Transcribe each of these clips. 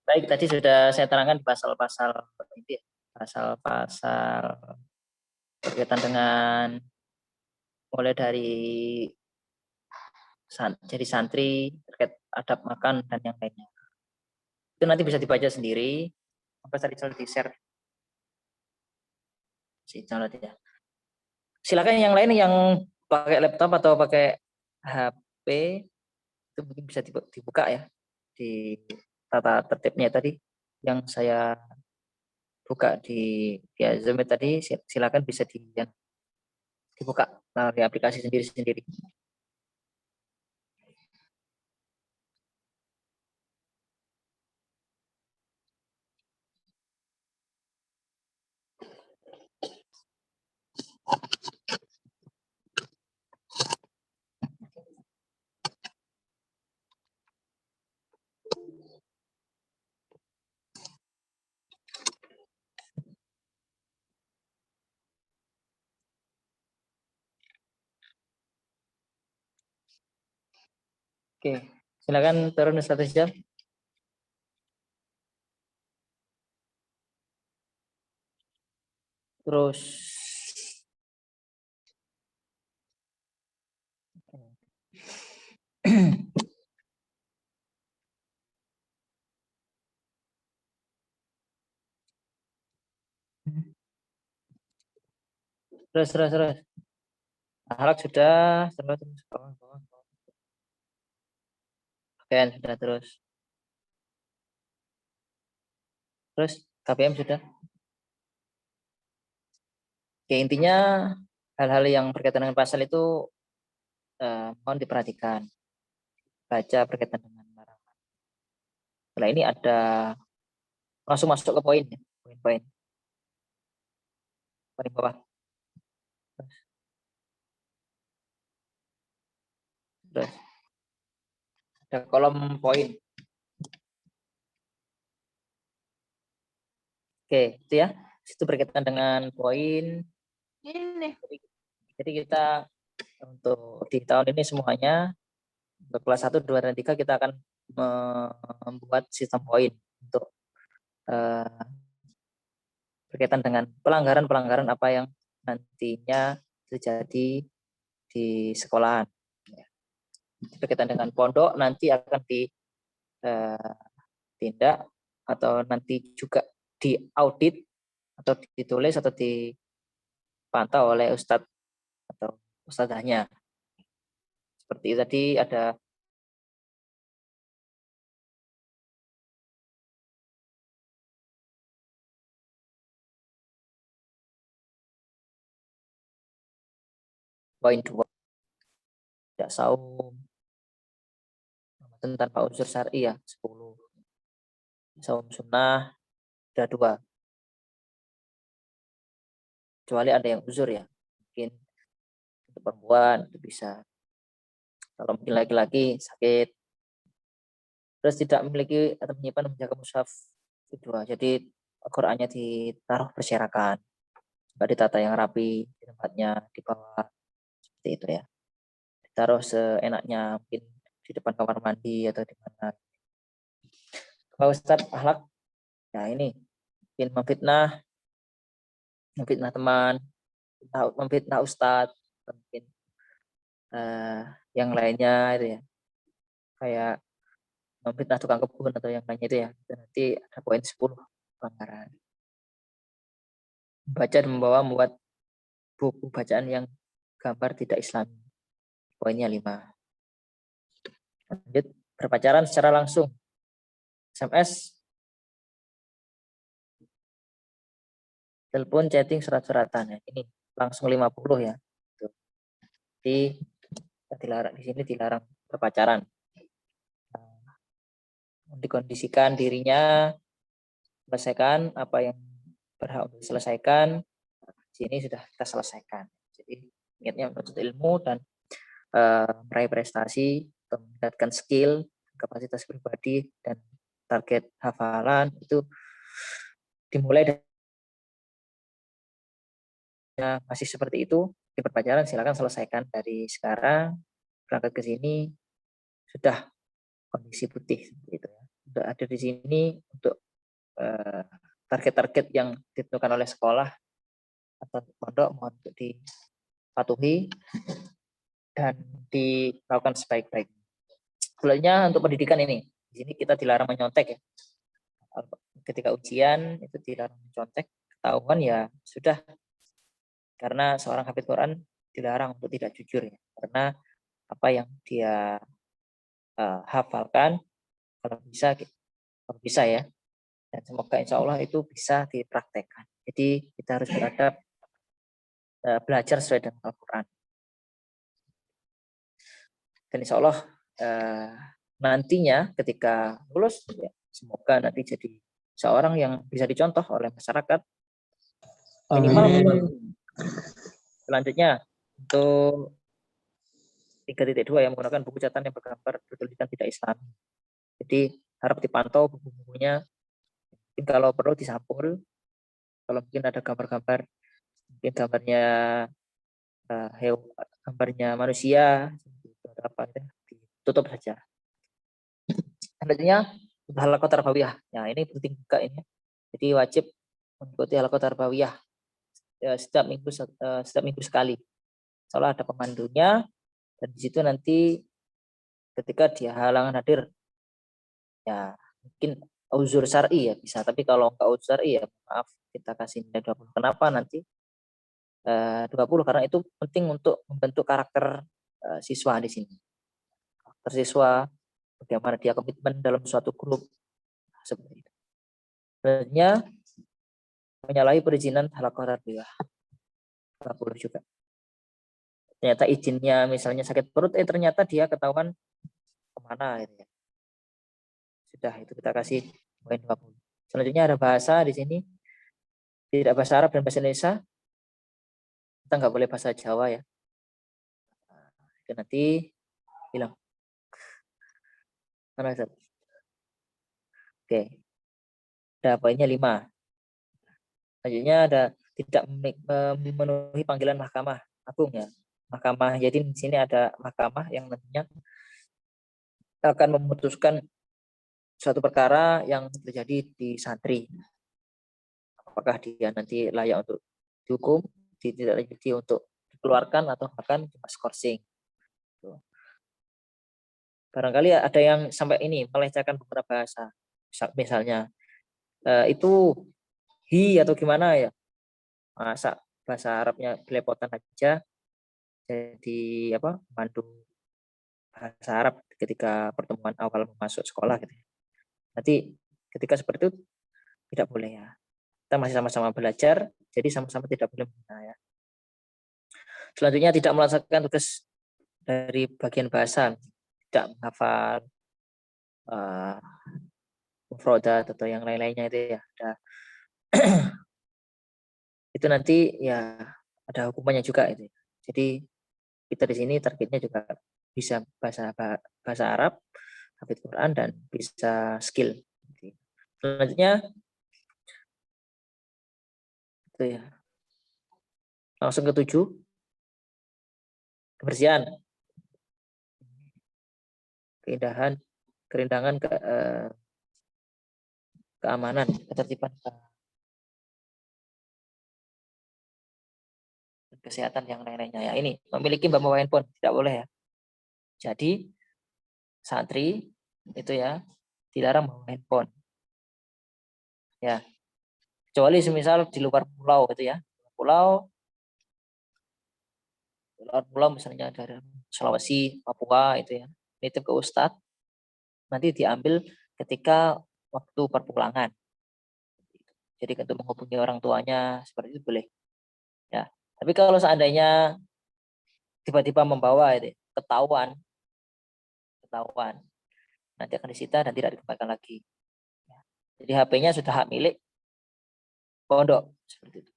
Baik, tadi sudah saya terangkan pasal-pasal itu ya, pasal-pasal berkaitan dengan mulai dari jadi santri, terkait adab makan dan yang lainnya. Itu nanti bisa dibaca sendiri. Sampai tadi sudah di-share. Ya. Silakan yang lain yang pakai laptop atau pakai HP itu mungkin bisa dibuka ya di tata tertibnya tadi yang saya buka di Zoom tadi, silakan bisa dibuka dari aplikasi sendiri-sendiri. Oke, silakan turun Ustaz Jam. Terus terus. Akhlak sudah, terus. KPM sudah terus. Terus KPM sudah. Oke, intinya hal-hal yang berkaitan dengan pasal itu mohon diperhatikan. Baca berkaitan dengan larangan. Setelah ini ada langsung masuk ke poin ya, poin-poin. Paling bawah. Terus ada kolom poin. Oke, itu ya. Itu berkaitan dengan poin. Ini. Jadi kita untuk di tahun ini semuanya untuk kelas 1, 2, dan 3 kita akan membuat sistem poin untuk berkaitan dengan pelanggaran-pelanggaran apa yang nantinya terjadi di sekolahan. Berkaitan dengan pondok nanti akan ditindak atau nanti juga diaudit atau ditulis atau dipantau oleh ustadz atau ustadzahnya. Seperti tadi ada poin 2, tidak saum tanpa unsur syar'i ya 10, saum sunnah ada 2, kecuali ada yang uzur ya, mungkin untuk perempuan itu bisa, kalau mungkin laki-laki sakit, terus tidak memiliki atau menyimpan menjaga mushaf itu 2, jadi Al-Qur'annya ditaruh berserakan, nggak ditata yang rapi di tempatnya di bawah seperti itu ya, ditaruh seenaknya mungkin di depan kamar mandi atau di mana. Kalau Ustadz akhlak, ya ini mungkin memfitnah teman, memfitnah Ustadz, mungkin yang lainnya itu ya, kayak memfitnah tukang kebun atau yang lainnya itu ya, itu nanti ada poin 10 pelanggaran. Baca dan membuat buku bacaan yang gambar tidak Islami, poinnya 5. Lanjut, berpacaran secara langsung, SMS, telepon, chatting, surat-suratan ya. Ini langsung 50 ya. Jadi dilarang, di sini dilarang berpacaran. Dikondisikan dirinya selesaikan apa yang berhak untuk diselesaikan. Sini sudah kita selesaikan. Jadi niatnya menuntut ilmu dan meraih prestasi, meningkatkan skill, kapasitas pribadi dan target hafalan itu dimulai dari masih seperti itu di berpacaran, silakan selesaikan dari sekarang, berangkat ke sini sudah kondisi putih gitu ya, sudah ada di sini untuk target-target yang ditentukan oleh sekolah atau pondok mohon untuk dipatuhi dan dilakukan sebaik-baiknya. Sebenarnya untuk pendidikan ini, di sini kita dilarang menyontek ya. Ketika ujian itu dilarang mencontek, ketahuan ya sudah. Karena seorang hafidz Quran dilarang untuk tidak jujur ya. Karena apa yang dia hafalkan kalau bisa ya. Dan semoga insya Allah itu bisa dipraktekkan. Jadi kita harus beradab, belajar sesuai dengan Al-Quran. Dan insya Allah nantinya ketika lulus, ya, semoga nanti jadi seorang yang bisa dicontoh oleh masyarakat. Minimal selanjutnya untuk 3.2 yang menggunakan buku catatan yang bergambar bertuliskan tidak Islami. Jadi harap dipantau buku-bukunya. Mungkin kalau perlu disampul. Kalau mungkin ada gambar-gambar, mungkin gambarnya manusia, apa ditutup saja. Selanjutnya halaqah tarbawiyah. Nah ini penting juga ini. Jadi wajib mengikuti halaqah tarbawiyah setiap minggu sekali. Soalnya ada pemandunya dan di situ nanti ketika dia halangan hadir ya mungkin uzur syar'i ya bisa, tapi kalau enggak uzur syar'i ya maaf kita kasih nilai 20. Kenapa nanti 20? Karena itu penting untuk membentuk karakter siswa di sini. Karakter siswa, bagaimana dia komitmen dalam suatu grup seperti itu. Sebenarnya menyalahi perizinan halaqah tarbawiyah 20 juga. Ternyata izinnya misalnya sakit perut, ternyata dia ketahuan kemana gitu ya. Sudah itu kita kasih poin 20. Selanjutnya ada bahasa di sini. Tidak bahasa Arab dan bahasa Indonesia. Kita nggak boleh bahasa Jawa ya. Itu nanti hilang. Mana Ustaz? Oke. Ada poinnya 5. Selanjutnya ada tidak memenuhi panggilan mahkamah agung ya. Mahkamah, jadi di sini ada mahkamah yang nantinya akan memutuskan suatu perkara yang terjadi di santri. Apakah dia nanti layak untuk dihukum, tidak lanjuti untuk dikeluarkan atau bahkan cuma skorsing. Barangkali ada yang sampai ini melecehkan beberapa bahasa. Misalnya itu hi atau gimana ya. Masa bahasa Arabnya belepotan aja jadi apa? Pandu bahasa Arab ketika pertemuan awal masuk sekolah gitu. Nanti ketika seperti itu tidak boleh ya. Kita masih sama-sama belajar, jadi sama-sama tidak boleh menghina ya. Selanjutnya tidak melaksanakan tugas dari bagian bahasa, tidak menghafal mufradat atau yang lain-lainnya itu ya. Itu nanti ya ada hukumannya juga itu. Jadi kita di sini targetnya juga bisa bahasa Arab, hafidz Quran dan bisa skill. Selanjutnya itu ya. Langsung ke 7. Kebersihan. Kerindangan keamanan, ketertiban kesehatan yang lain-lainnya ya. Ini memiliki membawa handphone tidak boleh ya. Jadi santri itu ya dilarang bawa handphone. Ya. Kecuali semisal di luar pulau gitu ya. Pulau misalnya dari Sulawesi, Papua itu ya. Nitip ke Ustadz nanti diambil ketika waktu perpulangan. Jadi untuk menghubungi orang tuanya seperti itu boleh. Ya. Tapi kalau seandainya tiba-tiba membawa itu ketahuan nanti akan disita dan tidak dikembalikan lagi. Jadi HP-nya sudah hak milik pondok seperti itu.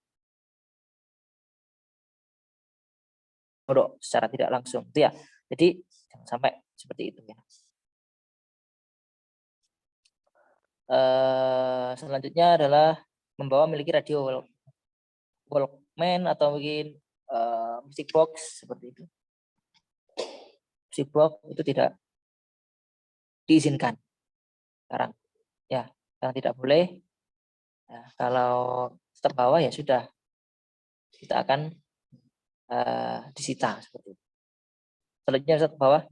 Pondok secara tidak langsung itu ya. Jadi jangan sampai seperti itu ya. Selanjutnya adalah membawa memiliki radio Walkman atau mungkin music box seperti itu. Music box itu tidak diizinkan sekarang. ya, yang tidak boleh. Nah, kalau step bawah ya sudah, kita akan disita seperti itu. Selanjutnya step bawah,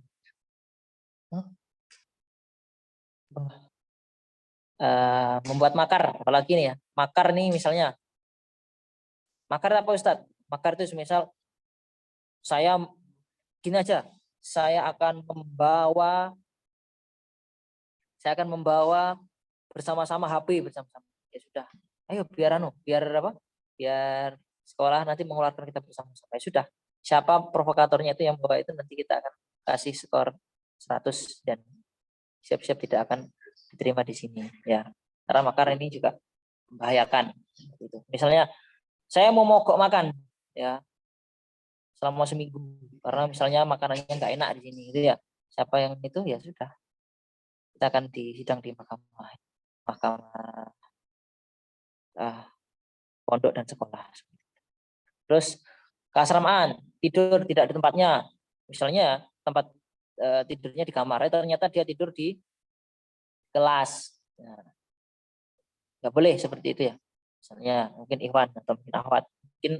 membuat makar, apalagi nih ya, makar nih misalnya, makar apa Ustadz? Makar itu misal saya gini aja, saya akan membawa bersama-sama HP bersama-sama. Ya sudah, ayo biar apa? Biar sekolah nanti mengeluarkan kita bersama-sama. Ya sudah, siapa provokatornya itu yang bawa itu nanti kita akan kasih skor 100 dan siap-siap tidak akan diterima di sini ya. Karena makar ini juga membahayakan gitu. Misalnya saya mau mogok makan ya selama seminggu karena misalnya makanannya nggak enak di sini gitu ya. Siapa yang itu ya sudah, kita akan disidang di mahkamah pondok dan sekolah. Terus keasramaan, tidur tidak di tempatnya. Misalnya tempat tidurnya di kamar, ternyata dia tidur di kelas. Nah, nggak boleh seperti itu ya. Misalnya mungkin Ikhwan atau mungkin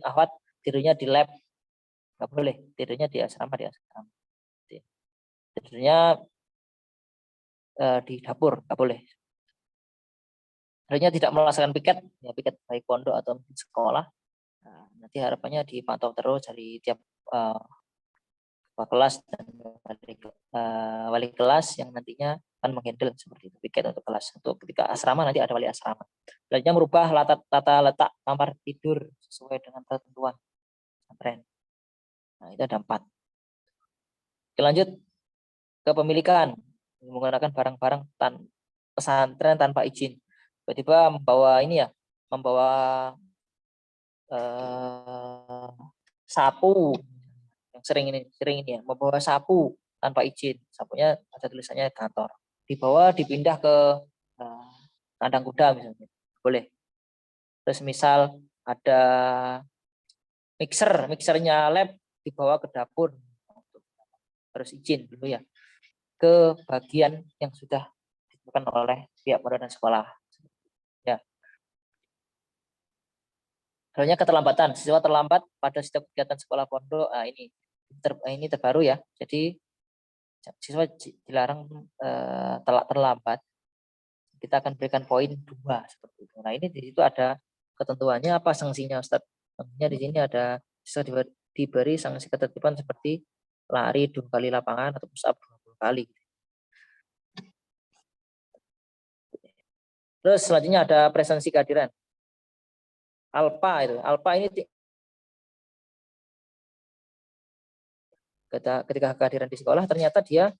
Ahwat tidurnya di lab, nggak boleh. Tidurnya di asrama. Tidurnya di dapur, nggak boleh. Akhirnya tidak melaksanakan piket, ya piket baik pondok atau sekolah. Nah, nanti harapannya dipantau terus dari tiap kepala kelas dan wali kelas yang nantinya akan menghandle seperti itu piket untuk kelas. Untuk ketika asrama nanti ada wali asrama. Selanjutnya merubah tata letak kamar tidur sesuai dengan ketentuan pesantren. Nah, itu ada 4. Oke, lanjut kepemilikan, menggunakan barang-barang pesantren tanpa izin. Tiba-tiba membawa sapu, yang sering ini ya, membawa sapu tanpa izin. Sapunya ada tulisannya kantor. Dibawa dipindah ke kandang kuda misalnya, boleh. Terus misal ada mixernya lab dibawa ke dapur, harus izin dulu ya, ke bagian yang sudah ditentukan oleh pihak pondok dan sekolah. Ya. Halnya keterlambatan, siswa terlambat pada setiap kegiatan sekolah pondok. Nah, ini terbaru ya. Jadi siswa dilarang terlambat. Kita akan berikan poin 2 seperti itu. Nah, ini di situ ada ketentuannya apa sanksinya Ustaz. Sanksinya di sini ada siswa diberi sanksi ketertiban seperti lari 2 kali lapangan atau push up 20 kali. Terus selanjutnya ada presensi kehadiran. Alpa ini ketika kehadiran di sekolah ternyata dia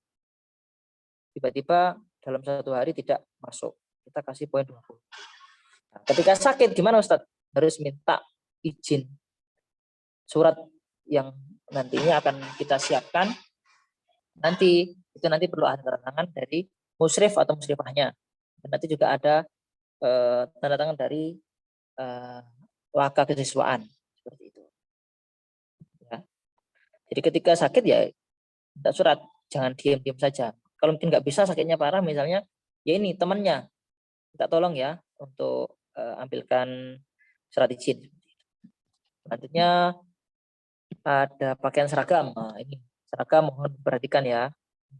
tiba-tiba dalam 1 hari tidak masuk, kita kasih poin 20. Nah, ketika sakit gimana Ustadz? Harus minta izin, surat yang nantinya akan kita siapkan nanti perlu ada tanda tangan dari musyrif atau musyrifahnya, dan nanti juga ada tanda tangan dari waka kesiswaan seperti itu ya. Jadi ketika sakit ya minta surat, jangan diam-diam saja. Kalau mungkin nggak bisa, sakitnya parah misalnya, ya ini temannya minta tolong ya untuk ambilkan surat izin. Selanjutnya ada pakaian seragam. Nah, ini seragam mohon perhatikan ya.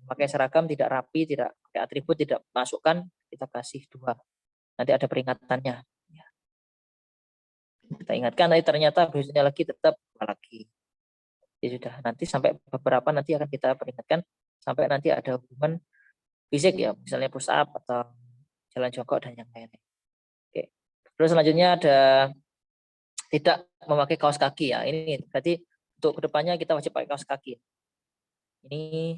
Pakai seragam tidak rapi, tidak pakai atribut, tidak masukkan, kita kasih 2. Nanti ada peringatannya. Kita ingatkan, tapi ternyata besoknya lagi tetap lagi. Ya sudah, nanti sampai beberapa nanti akan kita peringatkan sampai nanti ada hubungan fisik ya, misalnya push up atau jalan jongkok dan yang lain. Oke. Terus selanjutnya ada tidak memakai kaos kaki ya. Ini berarti untuk kedepannya kita wajib pakai kaos kaki. Ini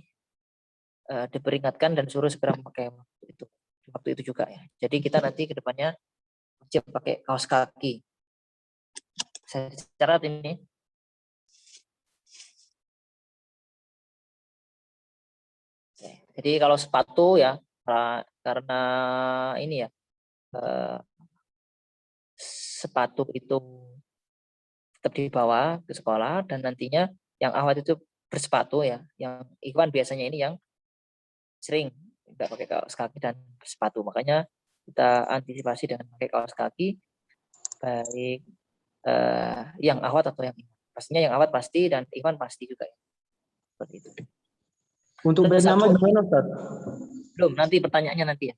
diperingatkan dan suruh segera memakai waktu itu juga ya. Jadi kita nanti kedepannya wajib pakai kaos kaki. Saya catat ini. Jadi kalau sepatu ya karena ini ya sepatu itu tetap dibawa ke sekolah dan nantinya yang awat itu bersepatu ya. Yang Ikhwan biasanya ini yang sering nggak pakai kaos kaki dan bersepatu. Makanya kita antisipasi dengan pakai kaos kaki, baik yang awat atau yang iwan. Pastinya yang awat pasti dan iwan pasti juga ya. Seperti itu. Untuk band nama gimana, Ustaz? Belum, nanti pertanyaannya nanti ya.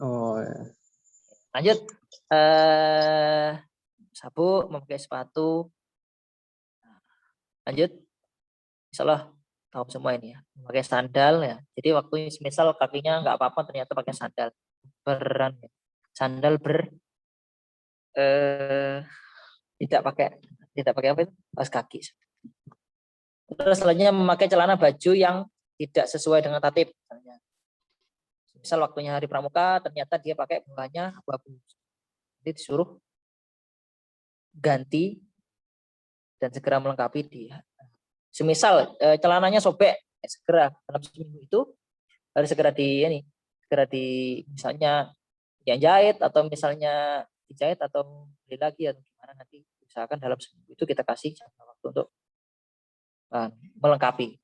Oh ya. Lanjut. Sabuk, memakai sepatu. Lanjut. Insyaallah tahu semua ini ya. Memakai sandal ya. Jadi waktu misal kakinya nggak apa-apa ternyata pakai sandal. Beran ya. Sandal tidak pakai apa itu? Kaos kaki. Terus selanjutnya memakai celana baju yang tidak sesuai dengan tatib. Misal waktunya hari pramuka ternyata dia pakai bawahnya abu-abu. Jadi disuruh ganti dan segera melengkapi dia. Semisal celananya sobek, segera dalam seminggu itu harus segera misalnya yang jahit atau misalnya dijahit atau beli lagi atau gimana, nanti usahakan dalam seminggu itu kita kasih waktu untuk melengkapi.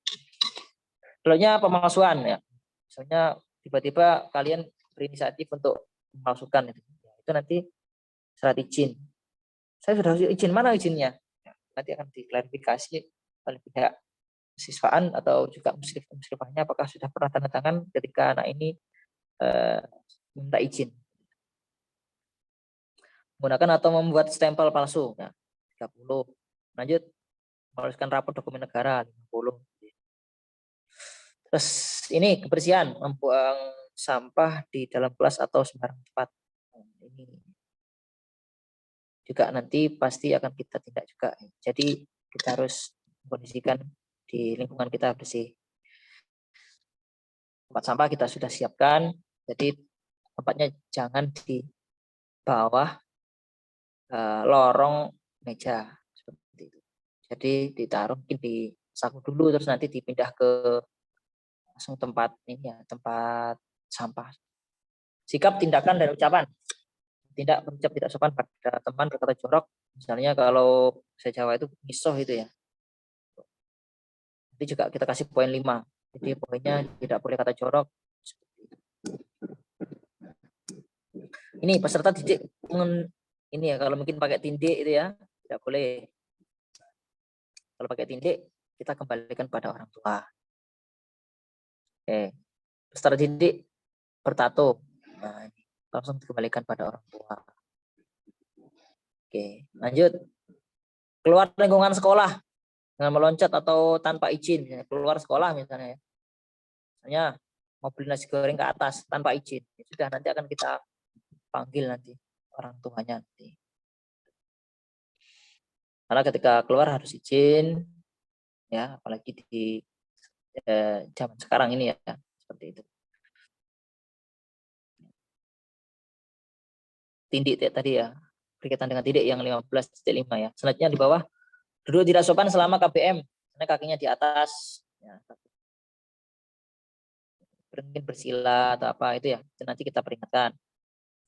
Selanjutnya pemalsuan ya. Misalnya tiba-tiba kalian berinisiatif untuk memalsukan itu nanti syarat izin. Saya sudah izin, mana izinnya? Nanti akan diklarifikasi oleh pihak siswaan atau juga muslimahnya apakah sudah pernah tanda tangan ketika anak ini minta izin. Menggunakan atau membuat stempel palsu ya, 30. Lanjut, menuliskan rapor dokumen negara 50. Terus ini kebersihan, membuang sampah di dalam kelas atau sembarang tempat. Ini juga nanti pasti akan kita tindak juga. Jadi kita harus kondisikan di lingkungan kita bersih. Tempat sampah kita sudah siapkan, jadi tempatnya jangan di bawah lorong meja seperti itu. Jadi ditaruh mungkin di saku dulu, terus nanti dipindah ke langsung tempat ini ya, tempat sampah. Sikap, tindakan, dan ucapan. Tidak berucap tidak sopan pada teman, berkata jorok. Misalnya kalau bahasa Jawa itu misoh itu ya. Nanti juga kita kasih poin 5. Jadi poinnya tidak boleh kata jorok. Ini peserta didik ini ya, kalau mungkin pakai tindik itu ya tidak boleh. Kalau pakai tindik kita kembalikan pada orang tua. Oke. Peserta didik bertato, nah, langsung dikembalikan pada orang tua. Oke, lanjut. Keluar lingkungan sekolah dengan meloncat atau tanpa izin, misalnya keluar sekolah misalnya ya. Misalnya mau beli nasi goreng ke atas tanpa izin, ya sudah nanti akan kita panggil nanti orang tuanya nanti. Karena ketika keluar harus izin ya, apalagi di zaman sekarang ini ya, seperti itu. Tindik tadi ya, berkaitan dengan tindik yang 15.5 ya. Selanjutnya di bawah, duduk tidak sopan selama KBM, karena kakinya di atas ya. Mungkin bersila atau apa itu ya, itu nanti kita peringatkan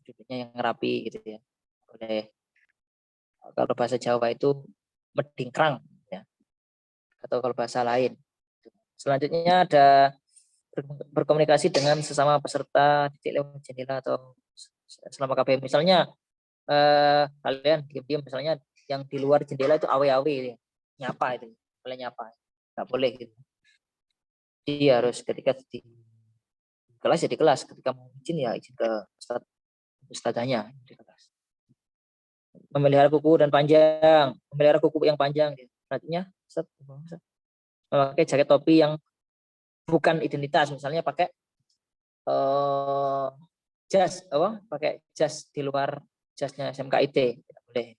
duduknya yang rapi gitu ya. Boleh. Kalau bahasa Jawa itu medingkrang ya, atau kalau bahasa lain. Selanjutnya ada berkomunikasi dengan sesama peserta didik lewat jendela atau selama KBM. Misalnya kalian diam-diam misalnya yang di luar jendela itu awe-awe ya. Nyapa itu, kalian nyapa, nggak boleh gitu. Jadi harus ketika di kelas ya di kelas, ketika mau izin ya izin ke ustadzanya di kelas. Memelihara kuku dan panjang, memelihara kuku yang panjang. Artinya memakai jaket topi yang bukan identitas, misalnya pakai jas, pakai jas di luar jasnya SMKIT, tidak boleh.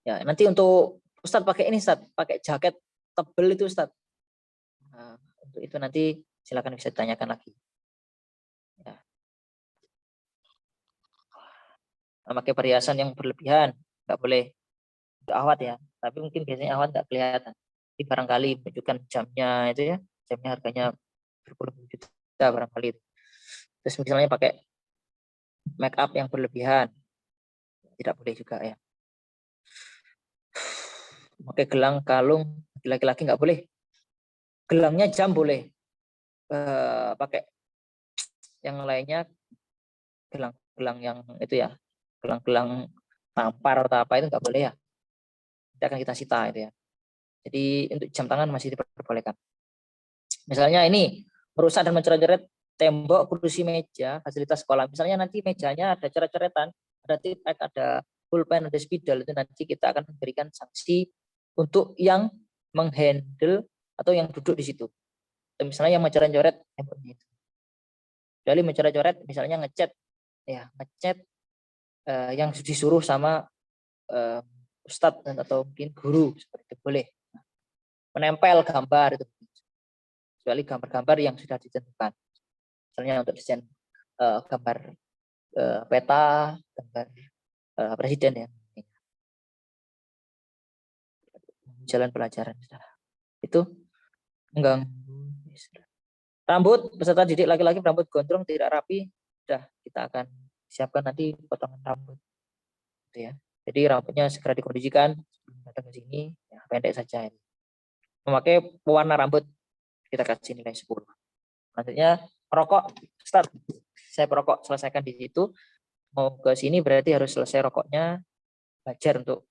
Ya, nanti untuk Ustadz pakai ini, Ustadz pakai jaket tebel itu, Ustadz. Nah, untuk itu nanti silakan bisa ditanyakan lagi. Ya. Memakai perhiasan yang berlebihan, nggak boleh. Untuk awat ya, tapi mungkin biasanya awat nggak kelihatan. Jadi barangkali menunjukkan jamnya itu ya, jamnya harganya berpuluh-puluh juta barangkali. Terus misalnya pakai make up yang berlebihan, tidak boleh juga ya. Pakai gelang, kalung, laki-laki nggak boleh. Gelangnya jam boleh. Pakai yang lainnya gelang-gelang yang itu ya, gelang-gelang tampar atau apa itu nggak boleh ya. Itu akan kita sita itu ya. Jadi untuk jam tangan masih diperbolehkan. Misalnya ini merusak dan mencoret-coret tembok, kursi, meja, fasilitas sekolah. Misalnya nanti mejanya ada coret-coretan, ada titek, ada pulpen, ada spidol, itu nanti kita akan memberikan sanksi untuk yang menghandle atau yang duduk di situ. Misalnya yang mencoret-coret temboknya itu. Kecuali mencoret-coret, misalnya ngecat, ya ngecat yang disuruh sama ustadz atau mungkin guru seperti itu boleh. Menempel gambar itu, kecuali gambar-gambar yang sudah ditentukan. Misalnya untuk desain gambar peta, gambar presiden ya, jalan pelajaran itu mengganggu. Rambut peserta didik laki-laki rambut gondrong tidak rapi, sudah kita akan siapkan nanti potongan rambut, gitu ya. Jadi rambutnya segera dikondisikan sebelum datang ke sini, ya, pendek saja. Memakai pewarna rambut kita kasih nilai 10. Selanjutnya rokok, start. Saya perokok, selesaikan di situ. Mau ke sini berarti harus selesai rokoknya, belajar untuk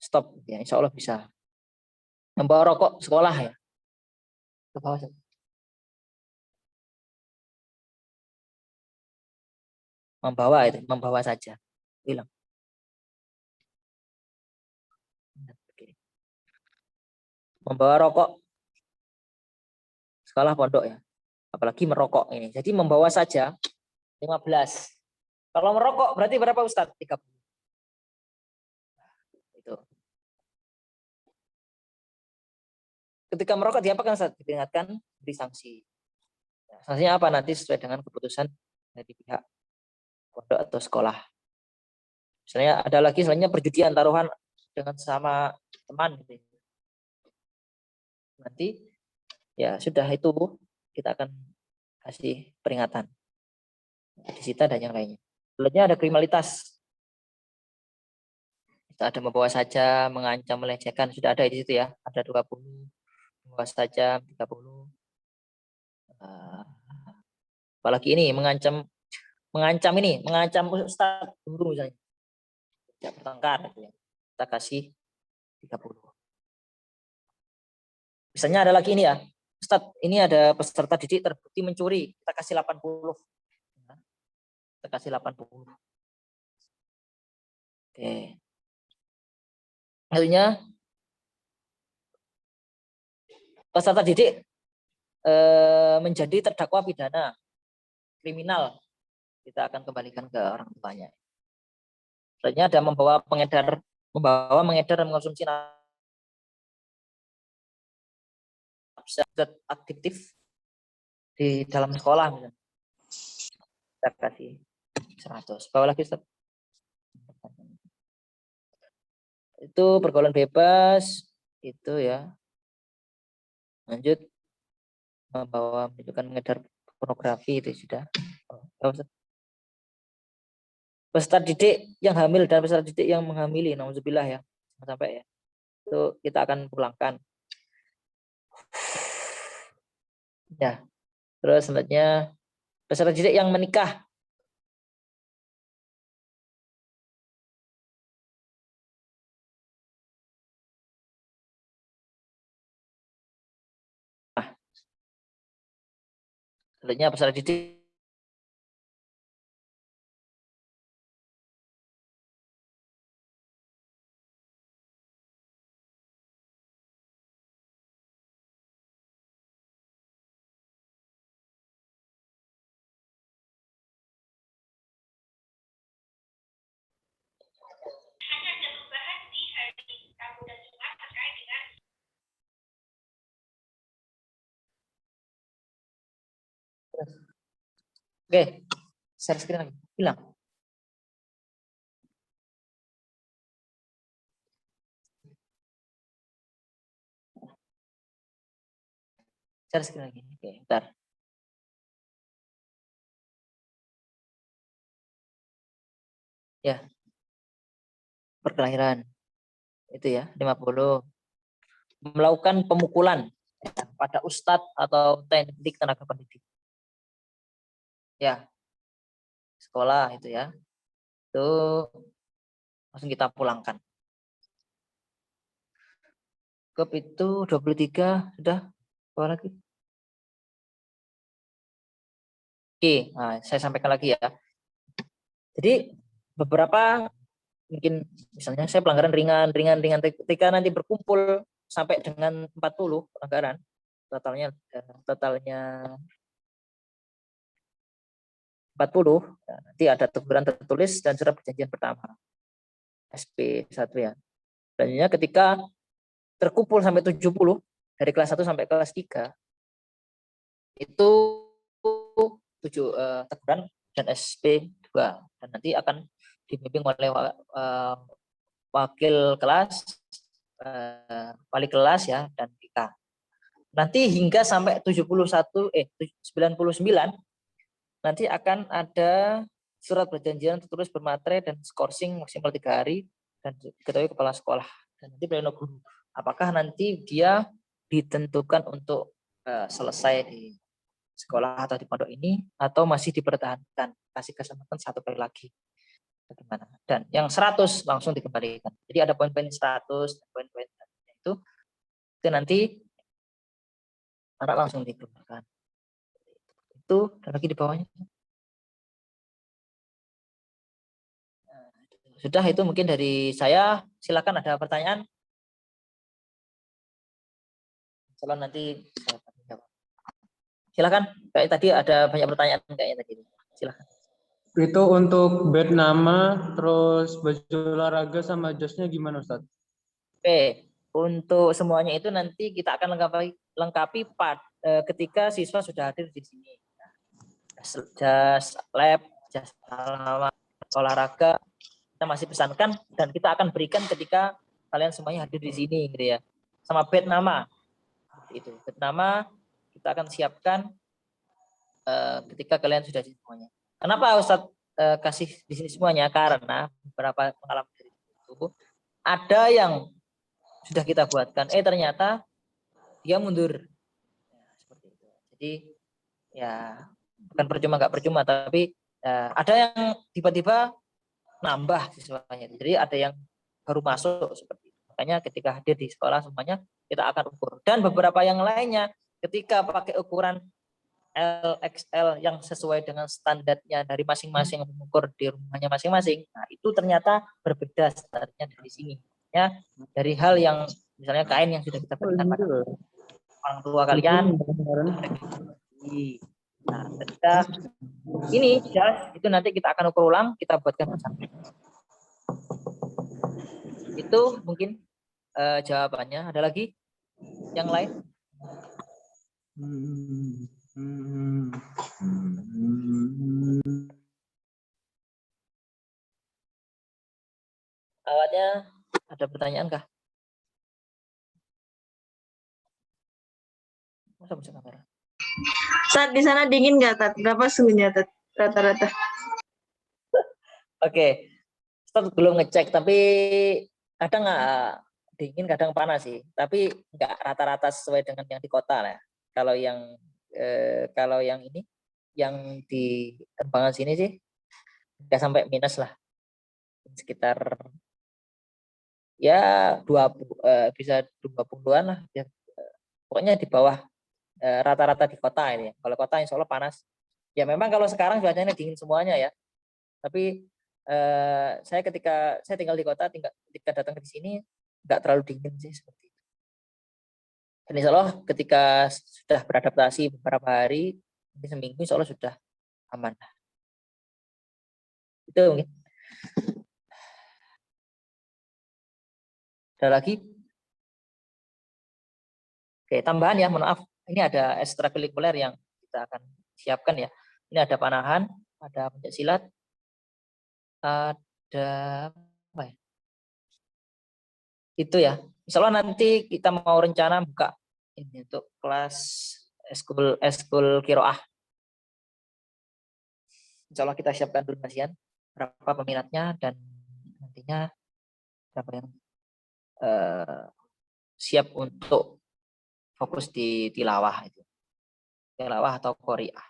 stop. Ya, insya Allah bisa. Membawa rokok sekolah ya. Ke bawah. Membawa saja. Bilang. Membawa rokok sekolah pondok ya. Apalagi merokok ini. Jadi membawa saja 15. Kalau merokok berarti berapa Ustadz? 30. Itu. Ketika merokok diapakan Ustadz? Diperingatkan, beri sanksi. Nah, sanksinya apa nanti sesuai dengan keputusan dari pihak pondok atau sekolah. Misalnya ada lagi selanjutnya perjudian taruhan dengan sama teman gitu. Nanti ya sudah itu kita akan kasih peringatan. Disita dan yang lainnya. Selanjutnya ada kriminalitas. Kita ada membawa saja, mengancam, melecehkan, sudah ada di situ ya. Ada 20, membawa saja 30. Apalagi ini mengancam ustadz guru misalnya. Tidak bertengkar gitu ya. Kita kasih 30. Misalnya ada lagi ini ya. Ustadz, ini ada peserta didik terbukti mencuri, kita kasih 80. Kita kasih 80. Oke. Akhirnya peserta didik menjadi terdakwa pidana kriminal, kita akan kembalikan ke orang tuanya. Selanjutnya ada membawa, mengedar dan mengkonsumsi zat aktif di dalam sekolah misalnya. Kita kasih 100. Bawa lagi Ustaz. Itu pergaulan bebas itu ya. Lanjut membawa, menunjukkan, mengedar pornografi itu sudah. Peserta didik yang hamil dan peserta didik yang menghamili, nauzubillah ya, sampai ya, itu kita akan pulangkan. Ya, terus selanjutnya peserta didik yang menikah. Selanjutnya peserta didik oke, share screen lagi. Hilang. Share screen lagi. Oke, bentar. Ya. Perkelahiran. Itu ya, 50. Melakukan pemukulan pada ustadz atau teknik tenaga pendidik. Ya. sekolah itu ya. Itu langsung kita pulangkan. Cukup itu 23 sudah. Apa lagi? Oke, nah, saya sampaikan lagi ya. Jadi beberapa mungkin misalnya saya pelanggaran ringan ketika nanti berkumpul sampai dengan 40 pelanggaran totalnya 40, nah, nanti ada teguran tertulis dan surat perjanjian pertama SP1 ya. Selanjutnya ketika terkumpul sampai 70 dari kelas 1 sampai kelas 3 itu teguran dan SP2 dan nanti akan dibimbing oleh wakil kelas, wali kelas ya dan PK. Nanti hingga sampai 99 nanti akan ada surat perjanjian tertulis bermaterai dan skorsing maksimal 3 hari dan diketahui kepala sekolah dan nanti pleno guru. Apakah nanti dia ditentukan untuk selesai di sekolah atau di pondok ini atau masih dipertahankan, kasih kesempatan 1 kali lagi. Bagaimana? Dan yang 100 langsung dikembalikan. Jadi ada poin-poin 100 dan poin-poin itu nanti anak langsung dikembalikan. Itu dan lagi di bawahnya. Sudah, itu mungkin dari saya. Silakan ada pertanyaan. Kalau nanti silakan. Kayak tadi ada banyak pertanyaan kayaknya tadi. Silakan. Itu untuk bed nama, terus baju olahraga sama jasnya gimana Ustadz? Oke, untuk semuanya itu nanti kita akan lengkapi ketika siswa sudah hadir di sini. Jas lab, jas olahraga kita masih pesankan dan kita akan berikan ketika kalian semuanya hadir di sini gitu ya. Sama bed nama. Itu bed nama kita akan siapkan ketika kalian sudah di semuanya. Kenapa Ustadz kasih di sini semuanya? Karena beberapa pengalaman dari itu ada yang sudah kita buatkan, ternyata dia mundur. Ya, seperti itu. Jadi ya bukan percuma nggak percuma, tapi ada yang tiba-tiba nambah siswanya. Jadi ada yang baru masuk seperti itu. Makanya ketika hadir di sekolah semuanya kita akan ukur. Dan beberapa yang lainnya ketika pakai ukuran LXL yang sesuai dengan standarnya dari masing-masing mengukur di rumahnya masing-masing. Nah, itu ternyata berbeda standarnya dari sini. Ya, dari hal yang misalnya kain yang sudah kita berikan pada orang tua kalian. Nah, ketika ini ya, itu nanti kita akan ukur ulang, kita buatkan bersama. Itu mungkin jawabannya. Ada lagi yang lain? Awalnya ada pertanyaan kah? Masa bisa kamera? Saat di sana dingin nggak, Tat? Berapa suhunya, Tat? Rata-rata. Oke. Stop belum ngecek, tapi kadang dingin, kadang panas sih. Tapi nggak rata-rata sesuai dengan yang di kota lah. Kalau yang ini, yang di Kembangan sini sih nggak sampai minus lah. Sekitar ya 20 bisa 20-an lah. Ya. Pokoknya di bawah rata-rata di kota ini. Kalau kota insya Allah panas. Ya memang kalau sekarang cuacanya dingin semuanya ya. Tapi saya ketika saya tinggal di kota, ketika datang ke sini nggak terlalu dingin sih seperti itu. Dan insya Allah ketika sudah beradaptasi beberapa hari, seminggu insya Allah sudah aman. Itu mungkin. Ada lagi? Oke, tambahan ya, mohon maaf. Ini ada ekstrakurikuler yang kita akan siapkan ya. Ini ada panahan, ada pencaksilat, ada apa ya? Itu ya. Insya Allah nanti kita mau rencana buka ini untuk kelas eskul kiroah. Insya Allah kita siapkan dulu kajian berapa peminatnya dan nantinya berapa yang siap untuk fokus di tilawah atau qori'ah.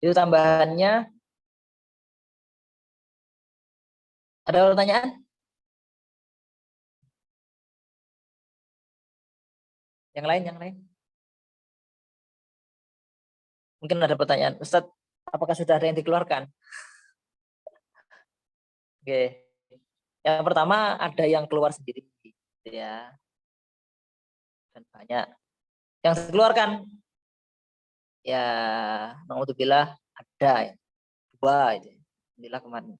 Itu tambahannya. Ada pertanyaan? Yang lain? Mungkin ada pertanyaan, Ustadz, apakah sudah ada yang dikeluarkan? Oke. Yang pertama ada yang keluar sendiri, ya. Dan banyak yang dikeluarkan. Ya, naudzubillah ada ya. 2 itu. Alhamdulillah kemarin.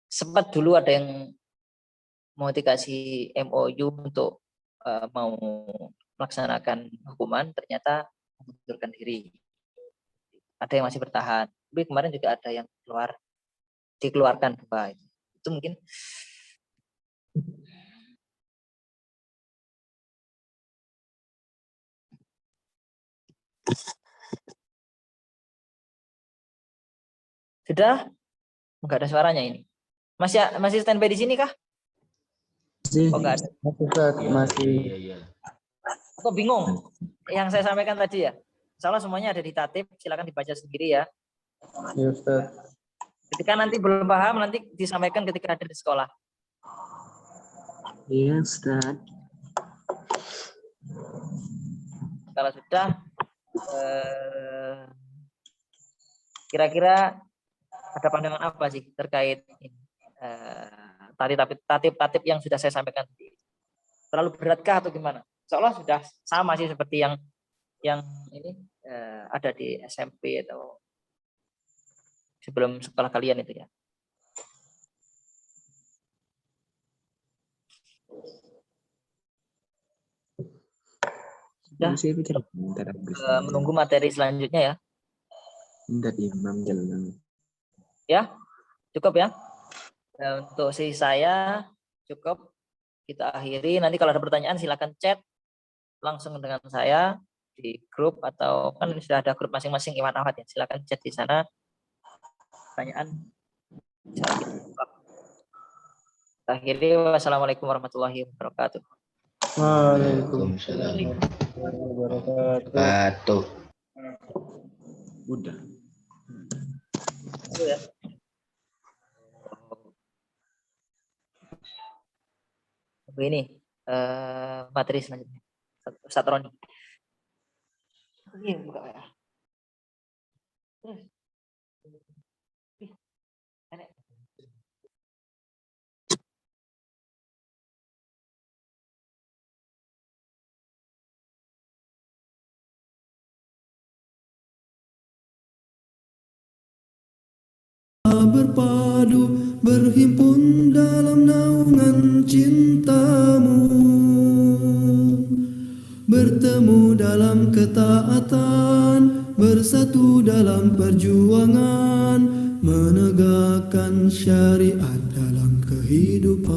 Sempat dulu ada yang mau dikasih MOU untuk mau melaksanakan hukuman, ternyata mengundurkan diri. Ada yang masih bertahan. Tapi kemarin juga ada yang dikeluarkan 2. Itu mungkin sudah enggak ada suaranya ini. Masih standby di sini kah? Masih, Oh, enggak ada. masih. Aku bingung yang saya sampaikan tadi ya. Insyaallah semuanya ada di tatib, silakan dibaca sendiri ya. Ya Ustaz. Ketika nanti belum paham, nanti disampaikan ketika ada di sekolah. Iya Ustaz. Kalau sudah, kira-kira ada pandangan apa sih terkait ini? Tatib yang sudah saya sampaikan tadi? Terlalu beratkah atau gimana? Seolah sudah sama sih seperti yang ini ada di SMP atau sebelum sekolah kalian itu ya. Sudah menunggu materi selanjutnya ya. Ya, cukup ya. Untuk sesi saya cukup, kita akhiri. Nanti kalau ada pertanyaan silakan chat langsung dengan saya di grup, atau kan sudah ada grup masing-masing Iwan Ahmad ya. Silakan chat di sana. Pertanyaan bisa kita akhiri. Wassalamualaikum warahmatullahi wabarakatuh. Waalaikumsalam warahmatullahi wabarakatuh. Udah. Itu ya. Ini materi selanjutnya. Ustaz Roni. Ini buka ya. Berpadu berhimpun dalam naungan cintamu, bertemu dalam ketaatan, bersatu dalam perjuangan, menegakkan syariat dalam kehidupan.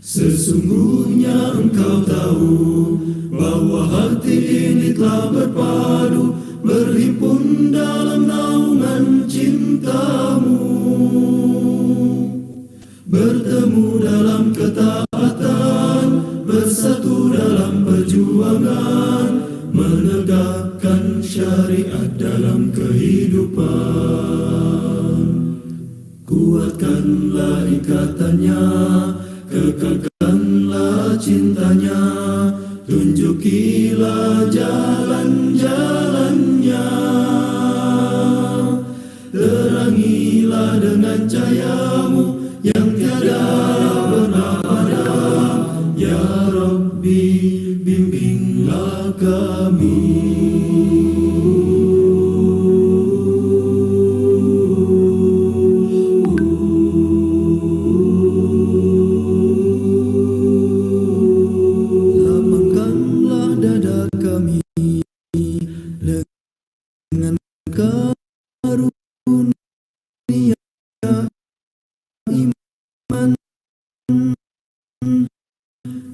Sesungguhnya engkau tahu bahwa hati ini telah berpadu, berhimpun dalam naungan cintamu, bertemu dalam ketaatan, bersatu dalam perjuangan, menegakkan syariat dalam kehidupan. Kuatkanlah ikatannya, kekalkanlah cintanya, tunjukilah jalan-jalannya, terangilah dengan cahayamu yang tiada pernah padam. Ya Rabbi, bimbinglah kami.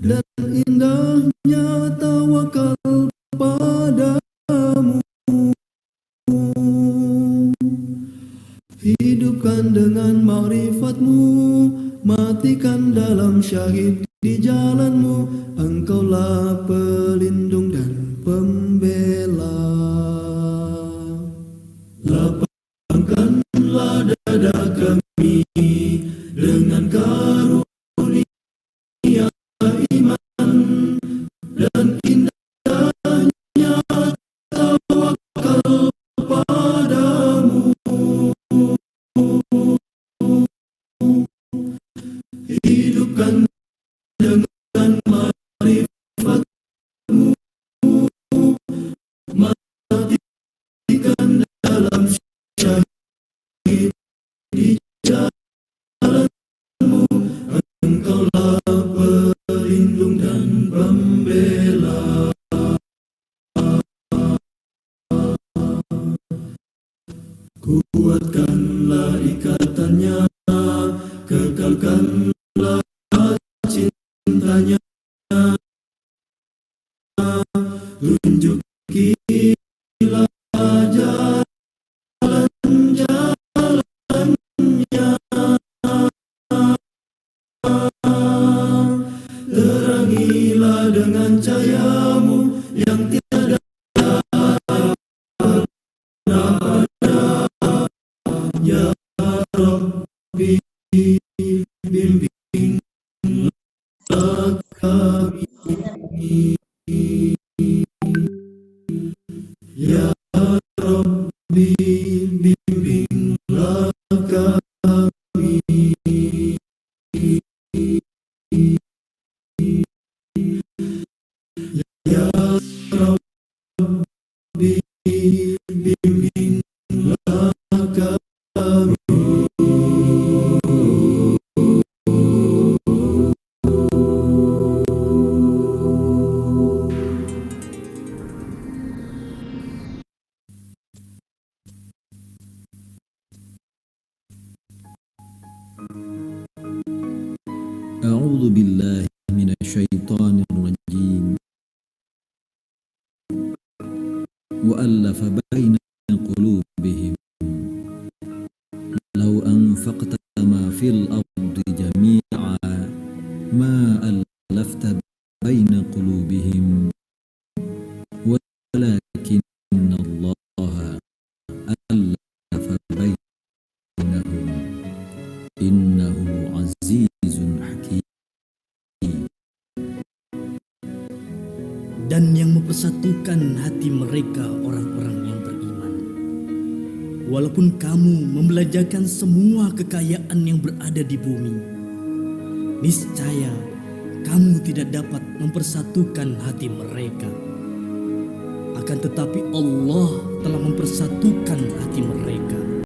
Dan indahnya tawakal padamu. Hidupkan dengan ma'rifatmu, matikan dalam syahid di jalanmu. Engkaulah pelindung dan pembela. Lapangkanlah Terangilah dengan cahayamu yang tiada ya Rabbi, bimbinglah kami ya Rabbi, bimbinglah kami ya Rabbi, bimbinglah kami. أعوذ بالله من الشيطان الرجيم وألف بين قلوبهم لو أنفقت ما في الأرض جميعا ما ألفت بين قلوبهم ولكن الله ألف بينهم إنه عزيز حكيم. Dan yang mempersatukan hati mereka orang-orang yang beriman. Walaupun kamu membelanjakan semua kekayaan yang berada di bumi, niscaya kamu tidak dapat mempersatukan hati mereka. Akan tetapi Allah telah mempersatukan hati mereka.